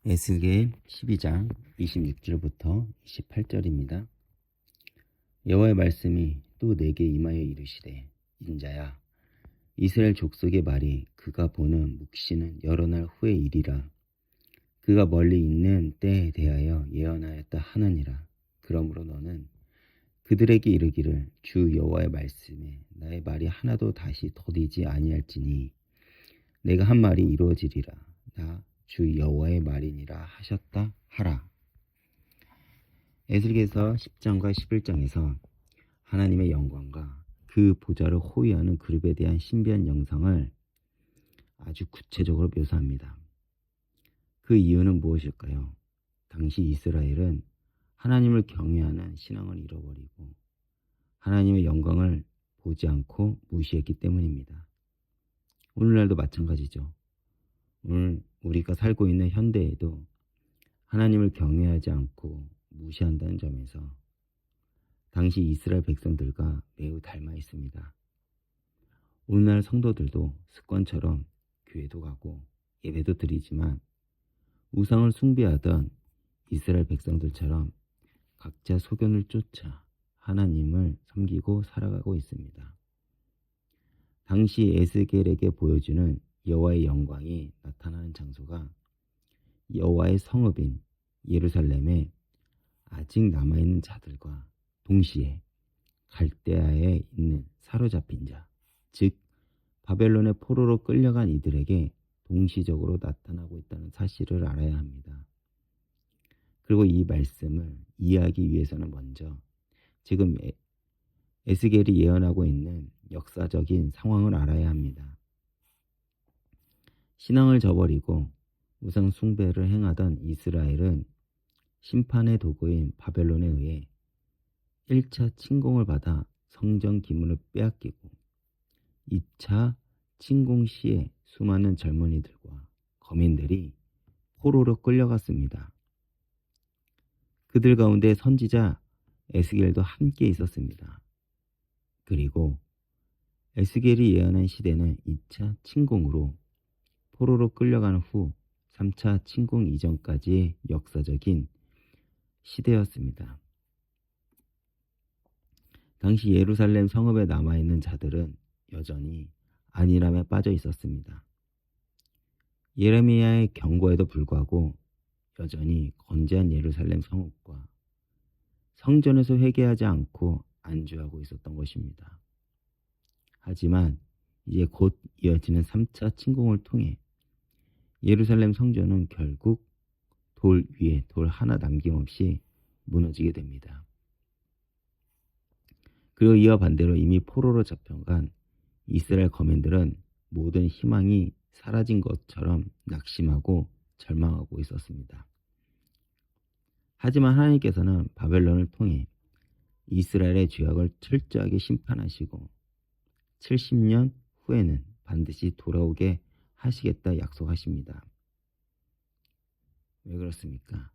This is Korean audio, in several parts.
에스겔 12장 26절부터 28절입니다. 여호와의 말씀이 또 내게 임하여 이르시되, 인자야, 이스라엘 족속의 말이 그가 보는 묵시는 여러 날 후의 일이라. 그가 멀리 있는 때에 대하여 예언하였다 하느니라. 그러므로 너는 그들에게 이르기를, 주 여호와의 말씀에 나의 말이 하나도 다시 더디지 아니할지니 내가 한 말이 이루어지리라. 나 주 여호와의 말이니라 하셨다 하라. 에스겔서 10장과 11장에서 하나님의 영광과 그 보좌를 호위하는 그룹에 대한 신비한 영상을 아주 구체적으로 묘사합니다. 그 이유는 무엇일까요? 당시 이스라엘은 하나님을 경외하는 신앙을 잃어버리고 하나님의 영광을 보지 않고 무시했기 때문입니다. 오늘날도 마찬가지죠. 오늘 우리가 살고 있는 현대에도 하나님을 경외하지 않고 무시한다는 점에서 당시 이스라엘 백성들과 매우 닮아 있습니다. 오늘날 성도들도 습관처럼 교회도 가고 예배도 드리지만 우상을 숭배하던 이스라엘 백성들처럼 각자 소견을 쫓아 하나님을 섬기고 살아가고 있습니다. 당시 에스겔에게 보여주는 여호와의 영광이 나타나는 장소가 여호와의 성읍인 예루살렘에 아직 남아있는 자들과 동시에 갈대아에 있는 사로잡힌 자, 즉 바벨론의 포로로 끌려간 이들에게 동시적으로 나타나고 있다는 사실을 알아야 합니다. 그리고 이 말씀을 이해하기 위해서는 먼저 지금 에스겔이 예언하고 있는 역사적인 상황을 알아야 합니다. 신앙을 저버리고 우상 숭배를 행하던 이스라엘은 심판의 도구인 바벨론에 의해 1차 침공을 받아 성전 기물을 빼앗기고 2차 침공 시에 수많은 젊은이들과 거민들이 포로로 끌려갔습니다. 그들 가운데 선지자 에스겔도 함께 있었습니다. 그리고 에스겔이 예언한 시대는 2차 침공으로 포로로 끌려간 후 3차 침공 이전까지의 역사적인 시대였습니다. 당시 예루살렘 성읍에 남아있는 자들은 여전히 안일함에 빠져 있었습니다. 예레미야의 경고에도 불구하고 여전히 건재한 예루살렘 성읍과 성전에서 회개하지 않고 안주하고 있었던 것입니다. 하지만 이제 곧 이어지는 3차 침공을 통해 예루살렘 성전은 결국 돌 위에 돌 하나 남김없이 무너지게 됩니다. 그리고 이와 반대로 이미 포로로 잡혀간 이스라엘 거민들은 모든 희망이 사라진 것처럼 낙심하고 절망하고 있었습니다. 하지만 하나님께서는 바벨론을 통해 이스라엘의 죄악을 철저하게 심판하시고 70년 후에는 반드시 돌아오게 하시겠다 약속하십니다. 왜 그렇습니까?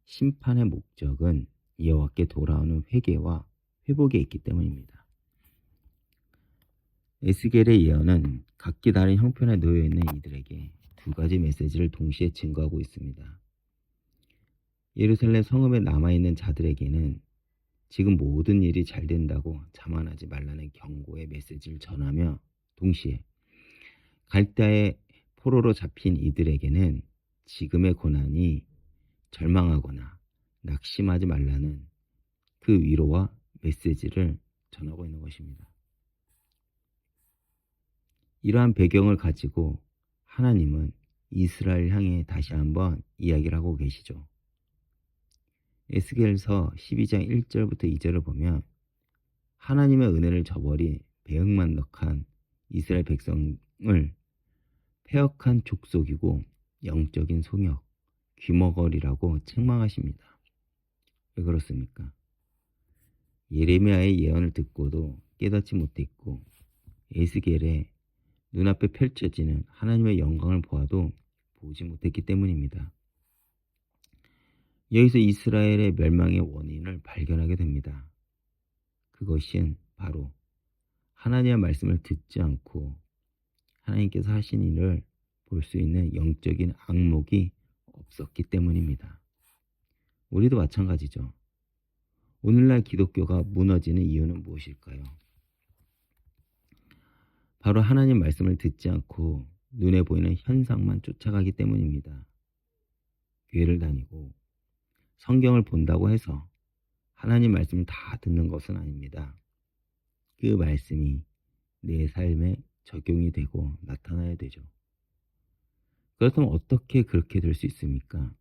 심판의 목적은 여호와께 돌아오는 회개와 회복에 있기 때문입니다. 에스겔의 예언은 각기 다른 형편에 놓여 있는 이들에게 두 가지 메시지를 동시에 증거하고 있습니다. 예루살렘 성읍에 남아있는 자들에게는 지금 모든 일이 잘 된다고 자만하지 말라는 경고의 메시지를 전하며 동시에 갈대아의 포로로 잡힌 이들에게는 지금의 고난이 절망하거나 낙심하지 말라는 그 위로와 메시지를 전하고 있는 것입니다. 이러한 배경을 가지고 하나님은 이스라엘 향해 다시 한번 이야기를 하고 계시죠. 에스겔서 12장 1절부터 2절을 보면 하나님의 은혜를 저버리 배은만덕한 이스라엘 백성을 폐역한 족속이고 영적인 소녀, 귀머거리라고 책망하십니다. 왜 그렇습니까? 예레미야의 예언을 듣고도 깨닫지 못했고 에스겔의 눈앞에 펼쳐지는 하나님의 영광을 보아도 보지 못했기 때문입니다. 여기서 이스라엘의 멸망의 원인을 발견하게 됩니다. 그것은 바로 하나님의 말씀을 듣지 않고 하나님께서 하신 일을 볼 수 있는 영적인 안목이 없었기 때문입니다. 우리도 마찬가지죠. 오늘날 기독교가 무너지는 이유는 무엇일까요? 바로 하나님 말씀을 듣지 않고 눈에 보이는 현상만 쫓아가기 때문입니다. 교회를 다니고 성경을 본다고 해서 하나님 말씀을 다 듣는 것은 아닙니다. 그 말씀이 내 삶에 적용이 되고 나타나야 되죠. 그렇다면 어떻게 그렇게 될 수 있습니까?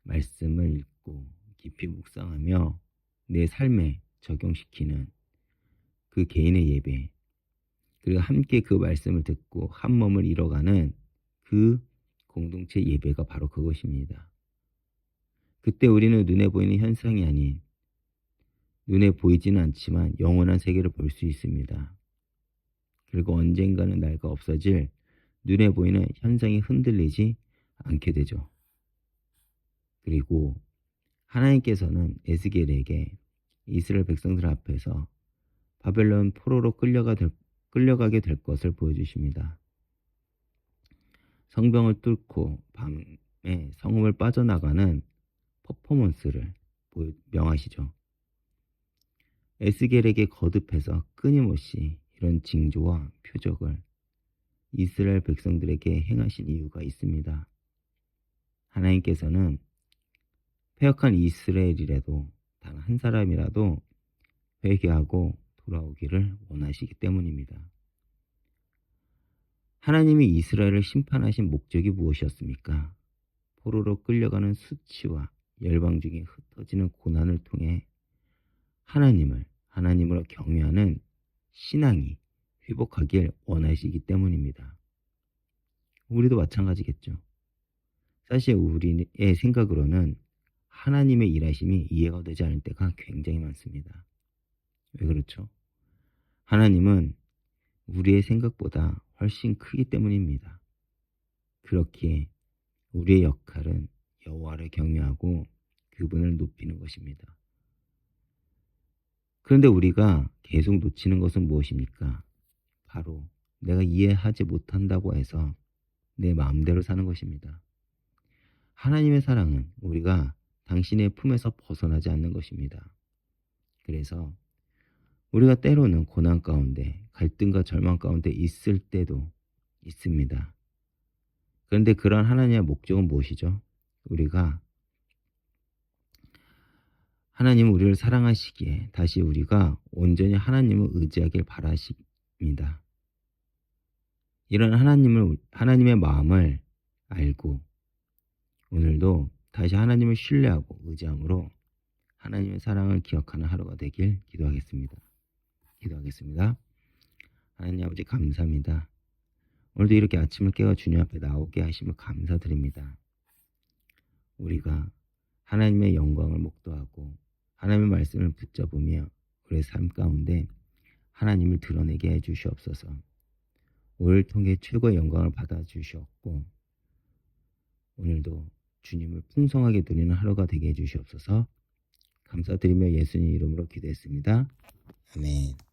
말씀을 읽고 깊이 묵상하며 내 삶에 적용시키는 그 개인의 예배, 그리고 함께 그 말씀을 듣고 한 몸을 이뤄가는 그 공동체 예배가 바로 그것입니다. 그때 우리는 눈에 보이는 현상이 아닌 눈에 보이지는 않지만 영원한 세계를 볼 수 있습니다. 그리고 언젠가는 나이가 없어질 눈에 보이는 현상이 흔들리지 않게 되죠. 그리고 하나님께서는 에스겔에게 이스라엘 백성들 앞에서 바벨론 포로로 끌려가게 될 것을 보여주십니다. 성벽을 뚫고 밤에 성읍을 빠져나가는 퍼포먼스를 명하시죠. 에스겔에게 거듭해서 끊임없이 이런 징조와 표적을 이스라엘 백성들에게 행하신 이유가 있습니다. 하나님께서는 패역한 이스라엘이라도 단 한 사람이라도 회개하고 돌아오기를 원하시기 때문입니다. 하나님이 이스라엘을 심판하신 목적이 무엇이었습니까? 포로로 끌려가는 수치와 열방 중에 흩어지는 고난을 통해 하나님으로 경외하는 신앙이 회복하길 원하시기 때문입니다. 우리도 마찬가지겠죠. 사실 우리의 생각으로는 하나님의 일하심이 이해가 되지 않을 때가 굉장히 많습니다. 왜 그렇죠? 하나님은 우리의 생각보다 훨씬 크기 때문입니다. 그렇기에 우리의 역할은 여호와를 경외하고 그분을 높이는 것입니다. 그런데 우리가 계속 놓치는 것은 무엇입니까? 바로 내가 이해하지 못한다고 해서 내 마음대로 사는 것입니다. 하나님의 사랑은 우리가 당신의 품에서 벗어나지 않는 것입니다. 그래서 우리가 때로는 고난 가운데, 갈등과 절망 가운데 있을 때도 있습니다. 그런데 그런 하나님의 목적은 무엇이죠? 하나님은 우리를 사랑하시기에 다시 우리가 온전히 하나님을 의지하길 바라십니다. 이런 하나님의 마음을 알고 오늘도 다시 하나님을 신뢰하고 의지함으로 하나님의 사랑을 기억하는 하루가 되길 기도하겠습니다. 하나님 아버지 감사합니다. 오늘도 이렇게 아침을 깨워 주님 앞에 나오게 하심을 감사드립니다. 우리가 하나님의 영광을 목도하고 하나님의 말씀을 붙잡으며 우리의 삶 가운데 하나님을 드러내게 해주시옵소서. 오늘 통해 최고의 영광을 받아주시옵고 오늘도 주님을 풍성하게 누리는 하루가 되게 해주시옵소서. 감사드리며 예수님 이름으로 기도했습니다. 아멘.